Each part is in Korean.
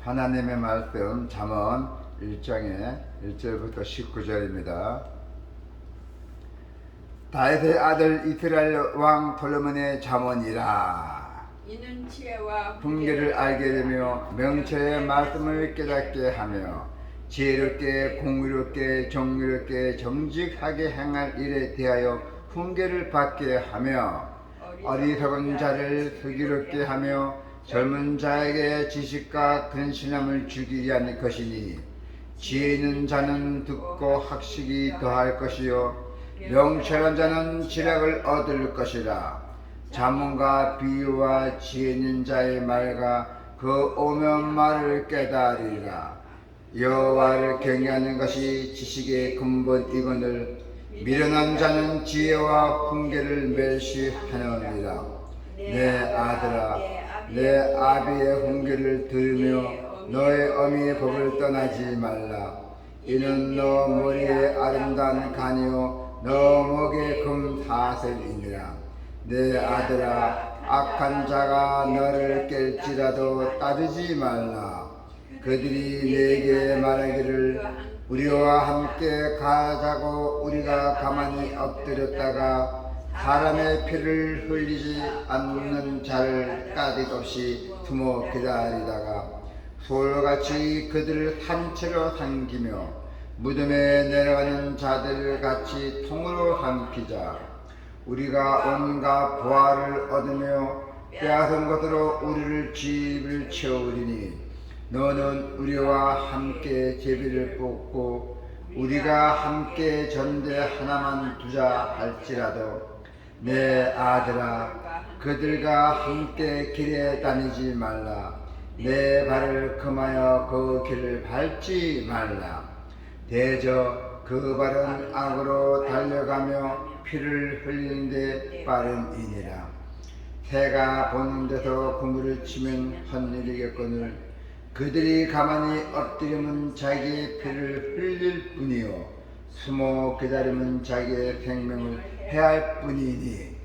하나님의 말씀 잠언 1장의 1절부터 19절입니다. 다윗의 아들 이스라엘 왕 솔로몬의 잠언이라. 이는 지혜와 훈계를 알게 되며 명철의 말씀을 깨닫게 하며 지혜롭게 공의롭게 정의롭게 정직하게 행할 일에 대하여 훈계를 받게 하며 어리석은 자를 슬기롭게 하며 젊은 자에게 지식과 근신함을 주기 위한 것이니 지혜 있는 자는 듣고 학식이 더할 것이요 명철한 자는 지략을 얻을 것이라. 잠언과 비유와 지혜 있는 자의 말과 그 오면 말을 깨달으리라. 여호와를 경외하는 것이 지식의 근본이거늘 미련한 자는 지혜와 훈계를 멸시하느니라. 내 아들아, 내 아비의 훈계를 들으며 너의 어미의 법을 떠나지 말라. 이는 너 머리에 아름다운 간이요 너 목에 금 사슬이니라. 내 아들아, 악한 자가 너를 깰지라도 따르지 말라. 그들이 내게 말하기를 우리와 함께 가자고 우리가 가만히 엎드렸다가 사람의 피를 흘리지 않는 자를 까짓 없이 숨어 기다리다가 소울같이 그들을 산채로 삼키며 무덤에 내려가는 자들같이 통으로 삼키자. 우리가 온갖 보화를 얻으며 빼앗은 것으로 우리를 집을 채우리니 너는 우리와 함께 제비를 뽑고 우리가 함께 전대 하나만 두자 할지라도 내 아들아, 그들과 함께 길에 다니지 말라. 내 발을 금하여 그 길을 밟지 말라. 대저 그 발은 악으로 달려가며 피를 흘리는데 빠른이니라. 새가 보는 데서 그물을 치면 헛일이겠거늘 그들이 가만히 엎드리면 자기의 피를 흘릴 뿐이요 숨어 기다리면 자기의 생명을 해할 뿐이니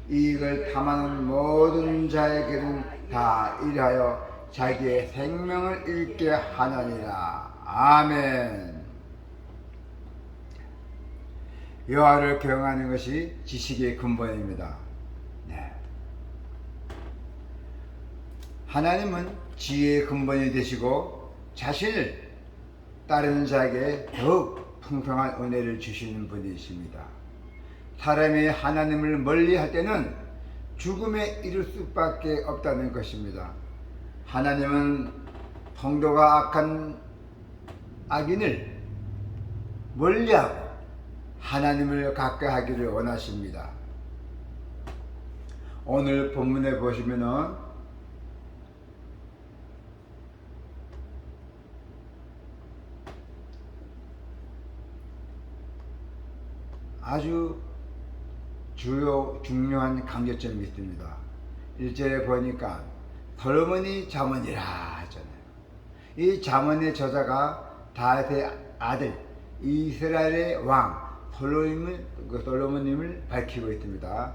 이익을 탐하는 모든 자의 길은 다 이하여 자기의 생명을 잃게 하느니라. 아멘. 여호와를 경외하는 것이 지식의 근본입니다. 네. 하나님은 지혜의 근본이 되시고 자신을 따르는 자에게 더욱 풍성한 은혜를 주시는 분이십니다. 사람이 하나님을 멀리할 때는 죽음에 이를 수밖에 없다는 것입니다. 하나님은 성도가 악한 악인을 멀리하고 하나님을 가까이 하기를 원하십니다. 오늘 본문에 보시면은 아주 중요한 강조점이 있습니다. 1절에 보니까 솔로몬이 잠언이라 하잖아요. 이 잠언의 저자가 다윗의 아들 이스라엘의 왕 솔로몬님을 밝히고 있습니다.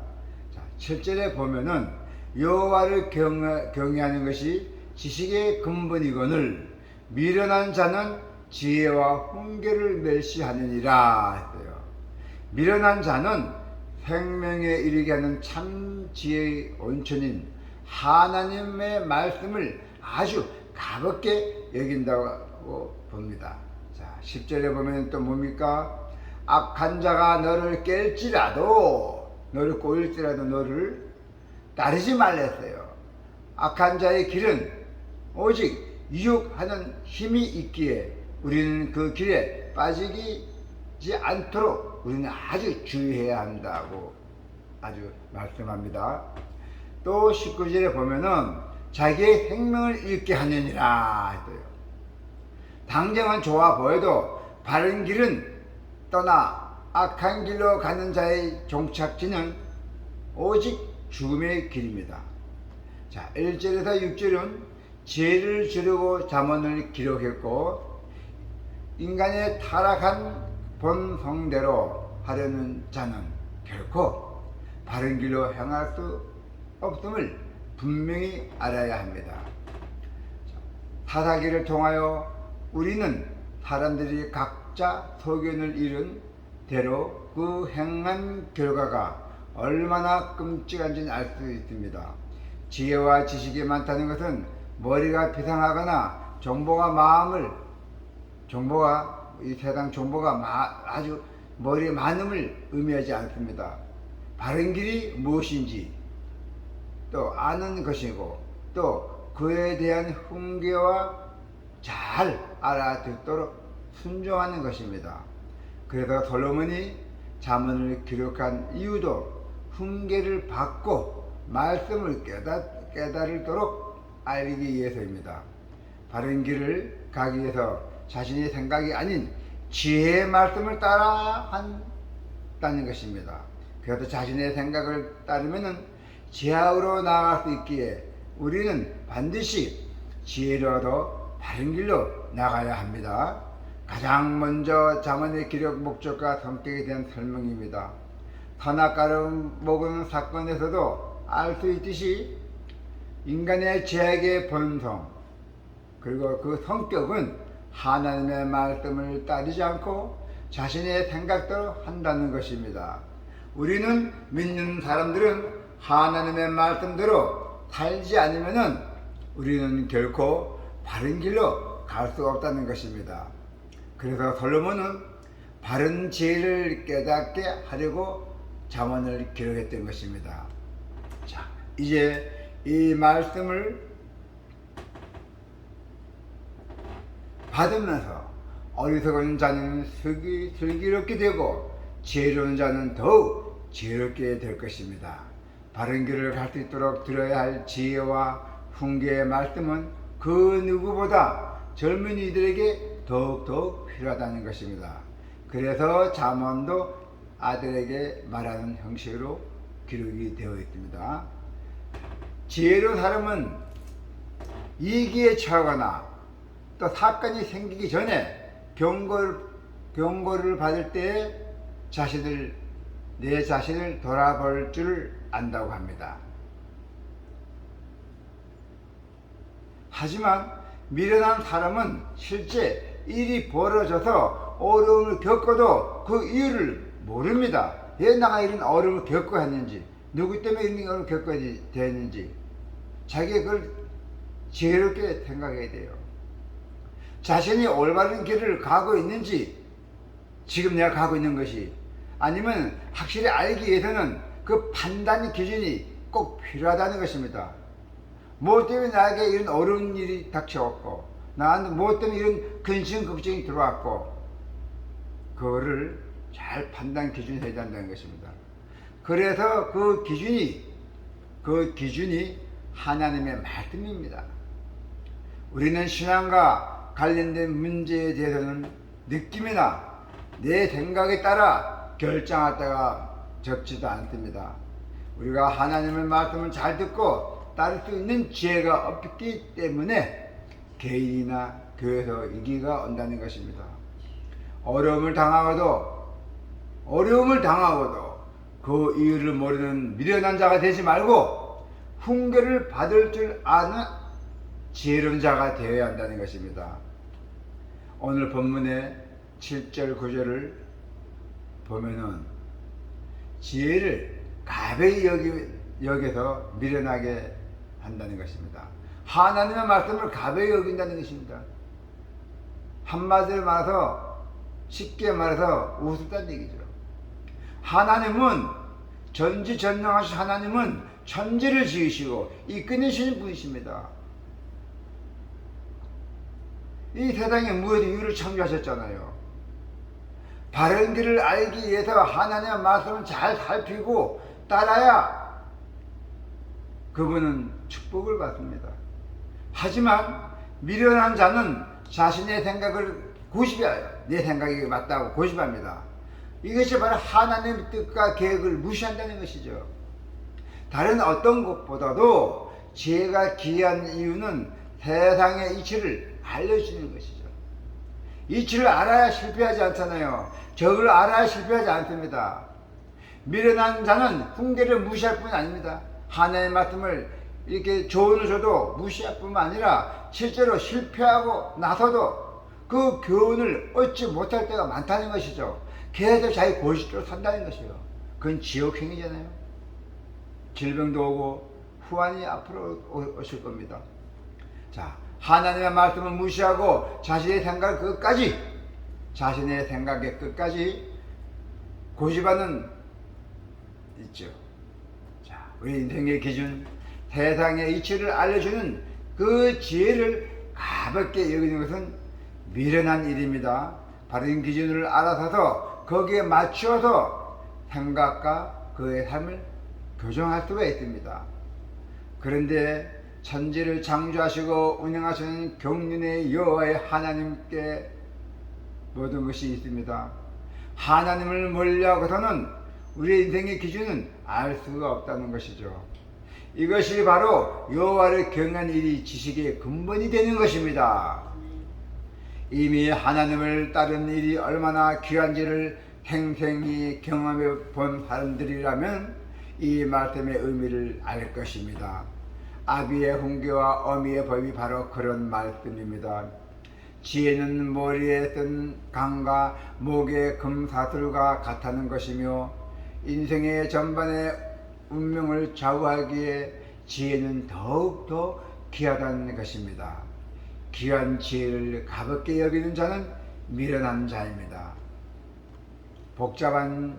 자, 7절에 보면은 여호와를 경외하는 것이 지식의 근본이거늘 미련한 자는 지혜와 훈계를 멸시하느니라 했어요. 미련한 자는 생명에 이르게 하는 참 지혜의 온천인 하나님의 말씀을 아주 가볍게 여긴다고 봅니다. 자, 10절에 보면 또 뭡니까? 악한 자가 너를 깰지라도 너를 꼬일지라도 너를 따르지 말랬어요. 악한 자의 길은 오직 유혹하는 힘이 있기에 우리는 그 길에 빠지지 않도록 우리는 아주 주의해야 한다고 아주 말씀합니다. 또 19절에 보면은 자기의 생명을 잃게 하느니라 했어요. 당장은 좋아 보여도 바른 길은 떠나 악한 길로 가는 자의 종착지는 오직 죽음의 길입니다. 자, 1절에서 6절은 죄를 지르고 잠언을 기록했고 인간의 타락한 본성대로 하려는 자는 결코 바른 길로 향할 수 없음을 분명히 알아야 합니다. 타사기를 통하여 우리는 사람들이 각자 소견을 이룬 대로 그 행한 결과가 얼마나 끔찍한지는 알 수 있습니다. 지혜와 지식이 많다는 것은 머리가 비상하거나 이 세상 정보가 아주 머리에 많음을 의미하지 않습니다. 바른 길이 무엇인지 또 아는 것이고 또 그에 대한 훈계와 잘 알아듣도록 순종하는 것입니다. 그래서 솔로몬이 잠언을 기록한 이유도 훈계를 받고 말씀을 깨달도록 알기 위해서입니다. 바른 길을 가기 위해서 자신의 생각이 아닌 지혜의 말씀을 따라 한다는 것입니다. 그래서 자신의 생각을 따르면 지하로 나아갈 수 있기에 우리는 반드시 지혜를 얻어 바른 길로 나가야 합니다. 가장 먼저 잠언의 기록 목적과 성격에 대한 설명입니다. 선악과를 먹은 사건에서도 알 수 있듯이 인간의 죄악의 본성 그리고 그 성격은 하나님의 말씀을 따르지 않고 자신의 생각대로 한다는 것입니다. 우리는 믿는 사람들은 하나님의 말씀대로 살지 않으면 우리는 결코 바른 길로 갈 수 없다는 것입니다. 그래서 솔로몬은 바른 지혜를 깨닫게 하려고 잠언을 기록했던 것입니다. 자, 이제 이 말씀을 받으면서 어리석은 자는 슬기롭게 되고 지혜로운 자는 더욱 지혜롭게 될 것입니다. 바른 길을 갈 수 있도록 들어야 할 지혜와 훈계의 말씀은 그 누구보다 젊은이들에게 더욱 필요하다는 것입니다. 그래서 잠언도 아들에게 말하는 형식으로 기록이 되어 있습니다. 지혜로운 사람은 위기에 처하거나 또 사건이 생기기 전에 경고를 받을 때에 내 자신을 돌아볼 줄 안다고 합니다. 하지만 미련한 사람은 실제 일이 벌어져서 어려움을 겪어도 그 이유를 모릅니다. 왜 내가 이런 어려움을 겪어야 했는지, 누구 때문에 이런 어려움을 겪어야 되는지 자기가 그걸 지혜롭게 생각해야 돼요. 자신이 올바른 길을 가고 있는지, 지금 내가 가고 있는 것이, 아니면 확실히 알기 위해서는 그 판단 기준이 꼭 필요하다는 것입니다. 무엇 때문에 나에게 이런 어려운 일이 닥쳐왔고, 나한테 무엇 때문에 이런 근심 걱정이 들어왔고, 그거를 잘 판단 기준이 해야 한다는 것입니다. 그래서 그 기준이 하나님의 말씀입니다. 우리는 신앙과 관련된 문제에 대해서는 느낌이나 내 생각에 따라 결정할 때가 적지도 않습니다. 우리가 하나님의 말씀을 잘 듣고 따를 수 있는 지혜가 없기 때문에 개인이나 교회에서 위기가 온다는 것입니다. 어려움을 당하고도 그 이유를 모르는 미련한 자가 되지 말고 훈계를 받을 줄 아는 지혜로운 자가 되어야 한다는 것입니다. 오늘 본문의 7절 9절을 보면은 지혜를 가벼이 여겨서 미련하게 한다는 것입니다. 하나님의 말씀을 가벼이 여긴다는 것입니다. 한마디로 말해서, 쉽게 말해서 우습다는 얘기죠. 하나님은, 전지전능하신 하나님은 천지를 지으시고 이끌으시는 분이십니다. 이 세상에 무엇 이유를 창조하셨잖아요. 바른 길을 알기 위해서 하나님의 말씀을 잘 살피고 따라야 그분은 축복을 받습니다. 하지만 미련한 자는 자신의 생각을 고집해요. 내 생각이 맞다고 고집합니다. 이것이 바로 하나님의 뜻과 계획을 무시한다는 것이죠. 다른 어떤 것보다도 지혜가 귀한 이유는 세상의 이치를 알려주는 것이죠. 이치를 알아야 실패하지 않잖아요. 적을 알아야 실패하지 않습니다. 미련한 자는 훈계를 무시할 뿐 아닙니다. 하나님의 말씀을 이렇게 조언을 줘도 무시할 뿐만 아니라 실제로 실패하고 나서도 그 교훈을 얻지 못할 때가 많다는 것이죠. 계속 자기 고집대로 산다는 것이에요. 그건 지옥행위잖아요. 질병도 오고 후환이 앞으로 오실 겁니다. 자, 하나님의 말씀을 무시하고 자신의 생각에 끝까지 고집하는 있죠. 자, 우리 인생의 기준, 세상의 이치를 알려주는 그 지혜를 가볍게 여기는 것은 미련한 일입니다. 바른 기준을 알아서서 거기에 맞추어서 생각과 그의 삶을 교정할 수가 있습니다. 그런데 천지를 창조하시고 운영하시는 경륜의 여호와의 하나님께 모든 것이 있습니다. 하나님을 멀리하고서는 우리의 인생의 기준은 알 수가 없다는 것이죠. 이것이 바로 여호와를 경외하는 일이 지식의 근본이 되는 것입니다. 이미 하나님을 따르는 일이 얼마나 귀한지를 생생히 경험해 본 사람들이라면 이 말씀의 의미를 알 것입니다. 아비의 훈계와 어미의 법이 바로 그런 말씀입니다. 지혜는 머리에 뜬 강과 목의 금사슬과 같다는 것이며 인생의 전반의 운명을 좌우하기에 지혜는 더욱더 귀하다는 것입니다. 귀한 지혜를 가볍게 여기는 자는 미련한 자입니다. 복잡한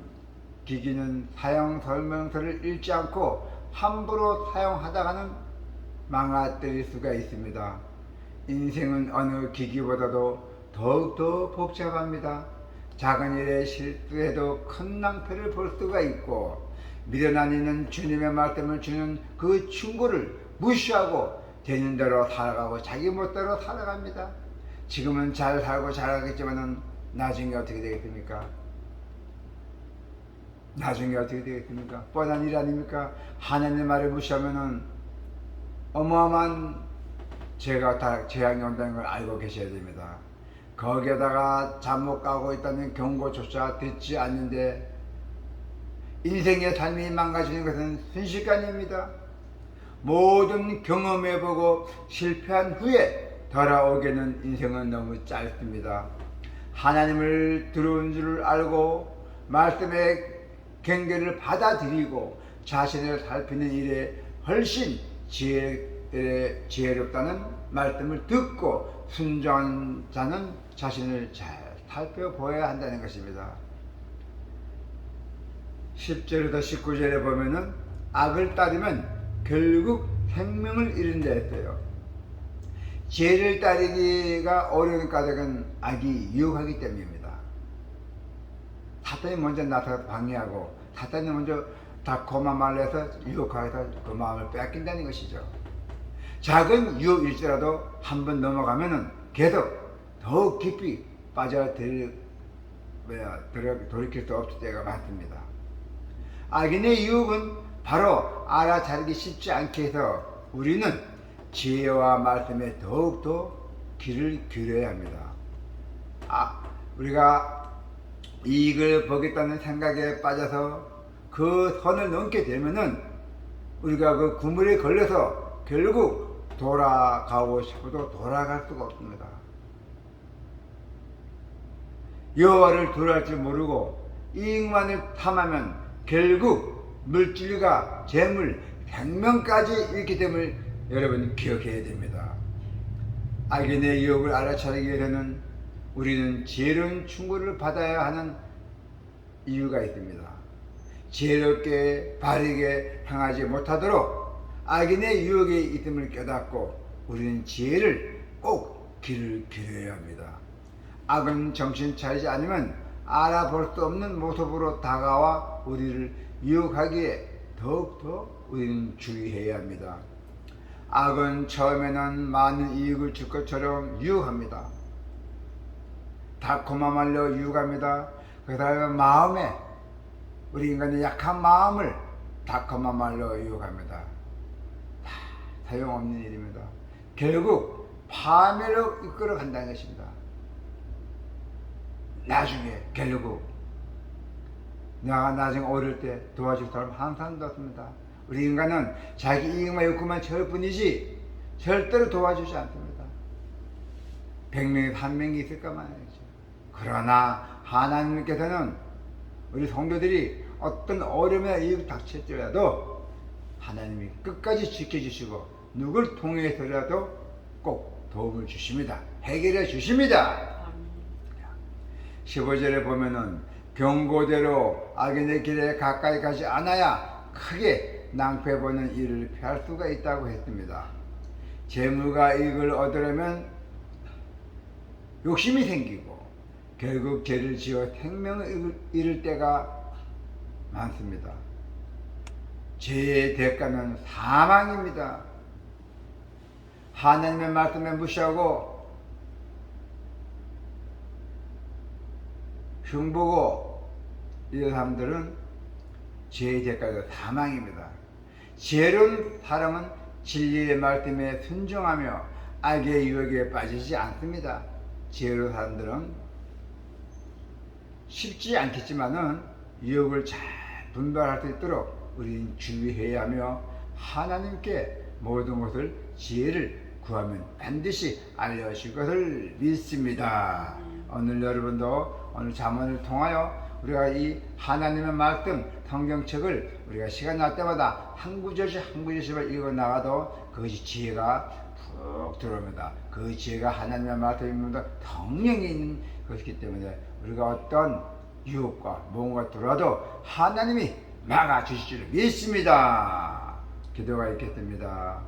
기기는 사용 설명서를 읽지 않고 함부로 사용하다가는 망가뜨릴 수가 있습니다. 인생은 어느 기기보다도 더욱더 복잡합니다. 작은 일에 실수해도 큰 낭패를 볼 수가 있고 미련한 이는 주님의 말씀을 주는 그 충고를 무시하고 되는 대로 살아가고 자기 멋대로 살아갑니다. 지금은 잘 살고 잘하겠지만은 나중에 어떻게 되겠습니까? 나중에 어떻게 되겠습니까? 뻔한 일 아닙니까? 하나님의 말을 무시하면은 어마어마한 죄가 다 재앙이 온다는 걸 알고 계셔야 됩니다. 거기에다가 잘못 가고 있다는 경고조차 듣지 않는데 인생의 삶이 망가지는 것은 순식간입니다. 모든 경험해보고 실패한 후에 돌아오게는 인생은 너무 짧습니다. 하나님을 들어온 줄 알고 말씀의 경계를 받아들이고 자신을 살피는 일에 훨씬 지혜롭다는 말씀을 듣고 순종한 자는 자신을 잘 살펴보아야 한다는 것입니다. 10절부터 19절에 보면은 악을 따르면 결국 생명을 잃는다 했어요. 죄를 따르기가 어려운 까닭은 악이 유혹하기 때문입니다. 사탄이 먼저 나타나서 방해하고 사탄이 먼저 다 고만 말로 해서 유혹하여서 그 마음을 뺏긴다는 것이죠. 작은 유혹일지라도 한번 넘어가면은 계속 더욱 깊이 돌이킬 수 없을 때가 많습니다. 악인의 유혹은 바로 알아차리기 쉽지 않게 해서 우리는 지혜와 말씀에 더욱더 귀를 기울여야 합니다. 우리가 이익을 보겠다는 생각에 빠져서 그 선을 넘게 되면은 우리가 그 구물에 걸려서 결국 돌아가고 싶어도 돌아갈 수가 없습니다. 여호와를 두려워할 줄 모르고 이익만을 탐하면 결국 물질과 재물, 생명까지 잃게 됨을 여러분 기억해야 됩니다. 악인의 유혹을 알아차리기 위해서는 우리는 지혜로운 충고를 받아야 하는 이유가 있습니다. 지혜롭게 바르게 행하지 못하도록 악인의 유혹에 있음을 깨닫고 우리는 지혜를 꼭 귀를 기울여야 합니다. 악은 정신 차리지 않으면 알아볼 수 없는 모습으로 다가와 우리를 유혹하기에 더욱더 우리는 주의해야 합니다. 악은 처음에는 많은 이익을 줄 것처럼 유혹합니다. 달콤한 말로 유혹합니다. 그 다음에 마음에 우리 인간의 약한 마음을 달콤한 말로 유혹합니다. 다 소용없는 일입니다. 결국 파멸로 이끌어 간다는 것입니다. 나중에 결국 내가 나중에 어릴 때 도와줄 사람 한 사람도 없습니다. 우리 인간은 자기 이익만 욕구만 채울 뿐이지 절대로 도와주지 않습니다. 100명이 1명이 있을까 말이죠. 그러나 하나님께서는 우리 성도들이 어떤 어려움이나 이익 닥칠지라도 하나님이 끝까지 지켜주시고 누굴 통해서라도 꼭 도움을 주십니다. 해결해 주십니다. 15절에 보면은 경고대로 악인의 길에 가까이 가지 않아야 크게 낭패보는 일을 피할 수가 있다고 했습니다. 재물과 이익을 얻으려면 욕심이 생기고 결국 죄를 지어 생명을 잃을 때가 많습니다. 죄의 대가는 사망입니다. 하나님의 말씀에 무시하고 흉보고 이런 사람들은 죄의 대가가 사망입니다. 지혜로운 사람은 진리의 말씀에 순종하며 악의 유혹에 빠지지 않습니다. 지혜로운 사람들은 쉽지 않겠지만은 유혹을 잘 분별할 수 있도록 우리는 주의해야 하며 하나님께 모든 것을 지혜를 구하면 반드시 알려주실 것을 믿습니다. 오늘 여러분도 오늘 잠언을 통하여 우리가 이 하나님의 말씀 성경책을 우리가 시간 날 때마다 한 구절씩 한 구절씩을 읽어 나가도 그것이 지혜가 푹 들어옵니다. 그 지혜가 하나님의 말씀입니다. 성령이 있는 것이기 때문에 우리가 어떤 유혹과 뭔가 들어도 하나님이 막아주실 줄 믿습니다. 기도가 있겠습니다.